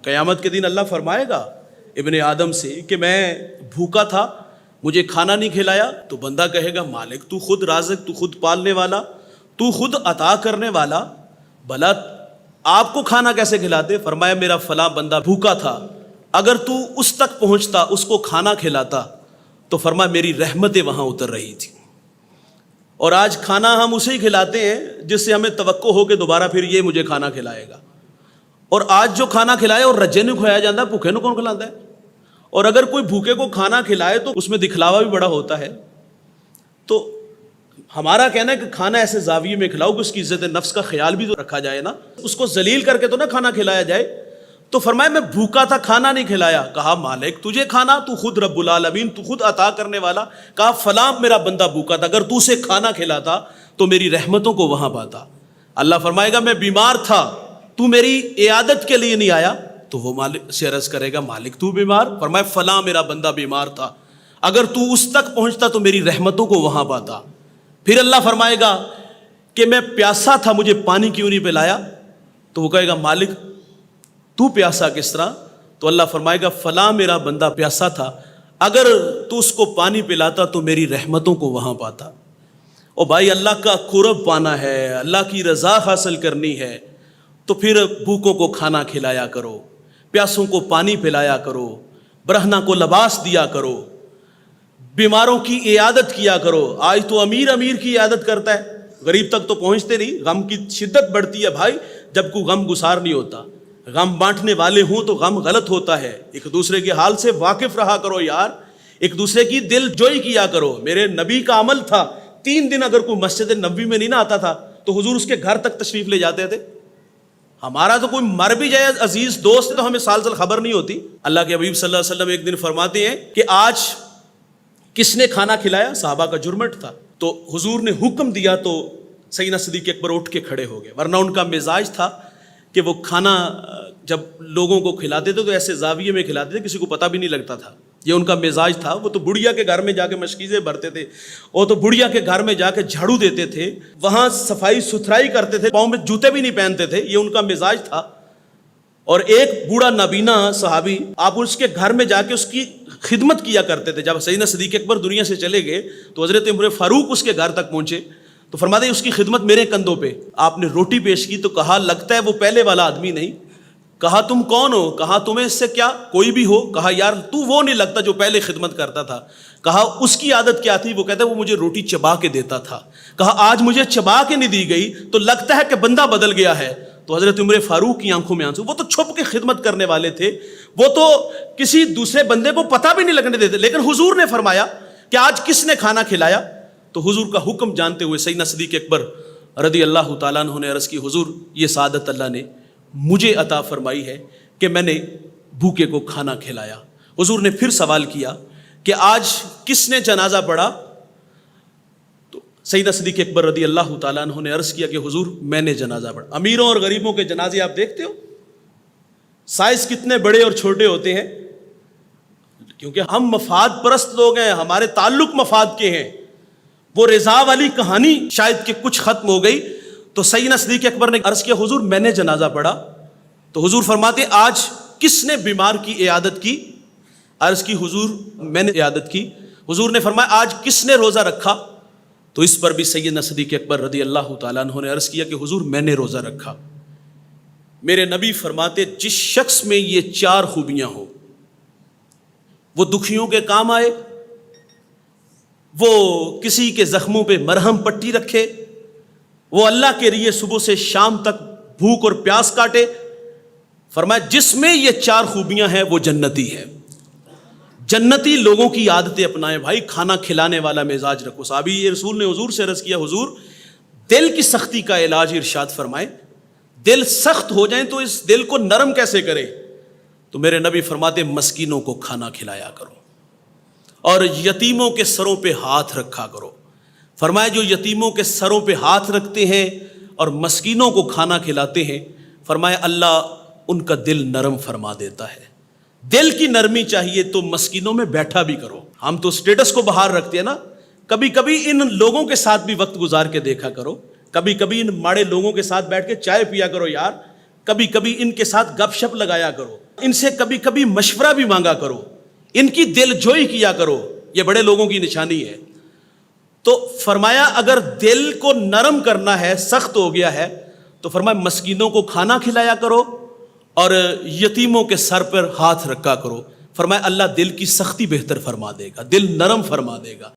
قیامت کے دن اللہ فرمائے گا ابن آدم سے کہ میں بھوکا تھا، مجھے کھانا نہیں کھلایا، تو بندہ کہے گا مالک تو خود رازق، تو خود پالنے والا، تو خود عطا کرنے والا، بھلا آپ کو کھانا کیسے کھلاتے؟ فرمایا میرا فلاں بندہ بھوکا تھا، اگر تو اس تک پہنچتا، اس کو کھانا کھلاتا، تو فرمایا میری رحمتیں وہاں اتر رہی تھی۔ اور آج کھانا ہم اسے ہی کھلاتے ہیں جس سے ہمیں توقع ہو کہ دوبارہ پھر یہ مجھے کھانا کھلائے گا، اور آج جو کھانا کھلائے اور رجے نہیں کھلایا جاتا، بھوکے نو کون کھلاتا ہے؟ اور اگر کوئی بھوکے کو کھانا کھلائے تو اس میں دکھلاوا بھی بڑا ہوتا ہے۔ تو ہمارا کہنا ہے کہ کھانا ایسے زاویے میں کھلاؤ کہ اس کی عزت نفس کا خیال بھی تو رکھا جائے نا، اس کو ذلیل کر کے تو نہ کھانا کھلایا جائے۔ تو فرمایا میں بھوکا تھا، کھانا نہیں کھلایا، کہا مالک تجھے کھانا، تو خود رب العالمین، تو خود عطا کرنے والا، کہا فلاں میرا بندہ بھوکا تھا، اگر تو اسے کھانا کھلاتا تو میری رحمتوں کو وہاں پاتا۔ اللہ فرمائے گا میں بیمار تھا، تو میری عیادت کے لیے نہیں آیا، تو وہ مالک سے عرض کرے گا مالک تو بیمار؟ فرمایا فلاں میرا بندہ بیمار تھا، اگر تو اس تک پہنچتا تو میری رحمتوں کو وہاں پاتا۔ پھر اللہ فرمائے گا کہ میں پیاسا تھا، مجھے پانی کیوں نہیں پلایا؟ تو وہ کہے گا مالک تو پیاسا کس طرح؟ تو اللہ فرمائے گا فلاں میرا بندہ پیاسا تھا، اگر تو اس کو پانی پلاتا تو میری رحمتوں کو وہاں پاتا۔ او بھائی، اللہ کا قرب پانا ہے، اللہ کی رضا حاصل کرنی ہے، تو پھر بھوکوں کو کھانا کھلایا کرو، پیاسوں کو پانی پلایا کرو، برہنہ کو لباس دیا کرو، بیماروں کی عیادت کیا کرو۔ آج تو امیر کی عیادت کرتا ہے، غریب تک تو پہنچتے نہیں۔ غم کی شدت بڑھتی ہے بھائی جب کوئی غم گسار نہیں ہوتا۔ غم بانٹنے والے ہوں تو غم غلط ہوتا ہے۔ ایک دوسرے کے حال سے واقف رہا کرو یار، ایک دوسرے کی دل جوئی کیا کرو۔ میرے نبی کا عمل تھا، 3 دن اگر کوئی مسجد نبوی میں نہیں نہ آتا تھا تو حضور اس کے گھر تک تشریف لے جاتے تھے۔ ہمارا تو کوئی مر بھی جائے عزیز دوست ہے تو ہمیں سال خبر نہیں ہوتی۔ اللہ کے حبیب صلی اللہ علیہ وسلم ایک دن فرماتے ہیں کہ آج کس نے کھانا کھلایا؟ صحابہ کا جرمٹ تھا۔ تو حضور نے حکم دیا تو سیدنا صدیق اکبر اٹھ کے کھڑے ہو گئے، ورنہ ان کا مزاج تھا کہ وہ کھانا جب لوگوں کو کھلاتے تھے تو ایسے زاویے میں کھلاتے تھے کسی کو پتہ بھی نہیں لگتا تھا، یہ ان کا مزاج تھا۔ وہ تو بڑھیا کے گھر میں جا کے مشکیزیں بھرتے تھے، وہ تو بڑھیا کے گھر میں جا کے جھاڑو دیتے تھے، وہاں صفائی ستھرائی کرتے تھے، پاؤں میں جوتے بھی نہیں پہنتے تھے، یہ ان کا مزاج تھا۔ اور ایک بوڑھا نابینا صحابی، آپ اس کے گھر میں جا کے اس کی خدمت کیا کرتے تھے۔ جب سیدنا صدیق اکبر دنیا سے چلے گئے تو حضرت عمر فاروق اس کے گھر تک پہنچے تو فرماتے ہیں اس کی خدمت میرے کندھوں پہ۔ آپ نے روٹی پیش کی تو کہا لگتا ہے وہ پہلے والا آدمی نہیں۔ کہا تم کون ہو؟ کہا تمہیں اس سے کیا، کوئی بھی ہو۔ کہا یار تو وہ نہیں لگتا جو پہلے خدمت کرتا تھا۔ کہا اس کی عادت کیا تھی؟ وہ کہتا ہے وہ مجھے روٹی چبا کے دیتا تھا۔ کہا آج مجھے چبا کے نہیں دی گئی تو لگتا ہے کہ بندہ بدل گیا ہے۔ تو حضرت عمر فاروق کی آنکھوں میں آنسو، وہ تو چھپ کے خدمت کرنے والے تھے، وہ تو کسی دوسرے بندے کو پتہ بھی نہیں لگنے دیتے۔ لیکن حضور نے فرمایا کہ آج کس نے کھانا کھلایا؟ تو حضور کا حکم جانتے ہوئے سیدنا صدیق اکبر رضی اللہ تعالیٰ عنہ نے عرض کی حضور یہ سعادت اللہ نے مجھے عطا فرمائی ہے کہ میں نے بھوکے کو کھانا کھلایا۔ حضور نے پھر سوال کیا کہ آج کس نے جنازہ پڑھا؟ تو سیدنا صدیق اکبر رضی اللہ تعالیٰ عنہ نے عرض کیا کہ حضور میں نے جنازہ پڑھا۔ امیروں اور غریبوں کے جنازے آپ دیکھتے ہو سائز کتنے بڑے اور چھوٹے ہوتے ہیں، کیونکہ ہم مفاد پرست لوگ ہیں، ہمارے تعلق مفاد کے ہیں۔ وہ رضا والی کہانی شاید کہ کچھ ختم ہو گئی تو سیدنا صدیق اکبر نے عرض کیا حضور میں نے جنازہ پڑھا۔ تو حضور فرماتے آج کس نے بیمار کی عیادت کی؟ عرض کی حضور میں نے عیادت کی۔ حضور نے فرمایا آج کس نے روزہ رکھا؟ تو اس پر بھی سیدنا صدیق اکبر رضی اللہ تعالیٰ عنہ نے عرض کیا کہ حضور میں نے روزہ رکھا۔ میرے نبی فرماتے جس شخص میں یہ 4 خوبیاں ہوں، وہ دکھیوں کے کام آئے، وہ کسی کے زخموں پہ مرہم پٹی رکھے، وہ اللہ کے لیے صبح سے شام تک بھوک اور پیاس کاٹے، فرمایا جس میں یہ 4 خوبیاں ہیں وہ جنتی ہے۔ جنتی لوگوں کی عادتیں اپنائیں بھائی، کھانا کھلانے والا مزاج رکھو۔ صحابی رسول نے حضور سے عرض کیا حضور دل کی سختی کا علاج ارشاد فرمائیں، دل سخت ہو جائیں تو اس دل کو نرم کیسے کرے؟ تو میرے نبی فرماتے مسکینوں کو کھانا کھلایا کرو اور یتیموں کے سروں پہ ہاتھ رکھا کرو۔ فرمایا جو یتیموں کے سروں پہ ہاتھ رکھتے ہیں اور مسکینوں کو کھانا کھلاتے ہیں، فرمایا اللہ ان کا دل نرم فرما دیتا ہے۔ دل کی نرمی چاہیے تو مسکینوں میں بیٹھا بھی کرو۔ ہم تو سٹیٹس کو باہر رکھتے ہیں نا، کبھی کبھی ان لوگوں کے ساتھ بھی وقت گزار کے دیکھا کرو، کبھی کبھی ان ماڑے لوگوں کے ساتھ بیٹھ کے چائے پیا کرو یار، کبھی کبھی ان کے ساتھ گپ شپ لگایا کرو۔ ان سے کبھی کبھی مشورہ بھی مانگا کرو، ان کی دل جوئی کیا کرو، یہ بڑے لوگوں کی نشانی ہے۔ تو فرمایا اگر دل کو نرم کرنا ہے، سخت ہو گیا ہے، تو فرمایا مسکینوں کو کھانا کھلایا کرو اور یتیموں کے سر پر ہاتھ رکھا کرو۔ فرمایا اللہ دل کی سختی بہتر فرما دے گا، دل نرم فرما دے گا۔